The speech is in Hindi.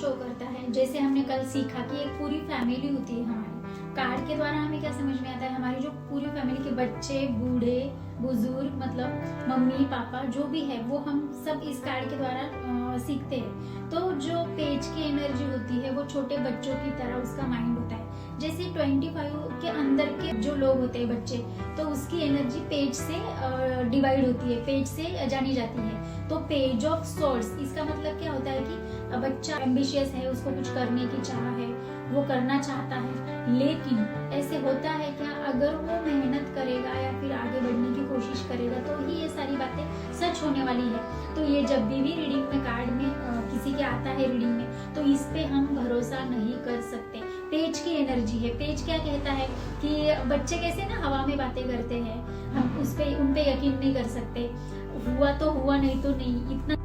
शो करता है। जैसे हमने कल सीखा कि एक पूरी फैमिली होती है हमारी। कार्ड के द्वारा हमें क्या समझ में आता है, हमारी जो पूरी फैमिली के बच्चे, बूढ़े, बुजुर्ग, मतलब मम्मी पापा जो भी है, वो हम सब इस कार्ड के द्वारा सीखते हैं। तो जो पेज की एनर्जी होती है वो छोटे बच्चों की तरह उसका माइंड होता है। जैसे 25 के अंदर के जो लोग होते हैं बच्चे, तो उसकी एनर्जी पेज से डिवाइड होती है, पेज से जानी जाती है। तो पेज ऑफ सोर्स, इसका मतलब क्या होता है कि बच्चा एम्बिशियस है, उसको कुछ करने की चाह है, वो करना चाहता है, लेकिन ऐसे होता है क्या, अगर वो मेहनत करेगा या फिर आगे बढ़ने की कोशिश करेगा तो ही ये सारी बातें सच होने वाली है। तो ये जब भी रीडिंग में कार्ड में किसी के आता है रीडिंग में, तो इस पे हम भरोसा नहीं कर सकते। पेज की एनर्जी है। पेज क्या कहता है कि बच्चे कैसे ना हवा में बातें करते हैं, हम उन पे यकीन नहीं कर सकते। हुआ तो हुआ, नहीं तो नहीं, इतना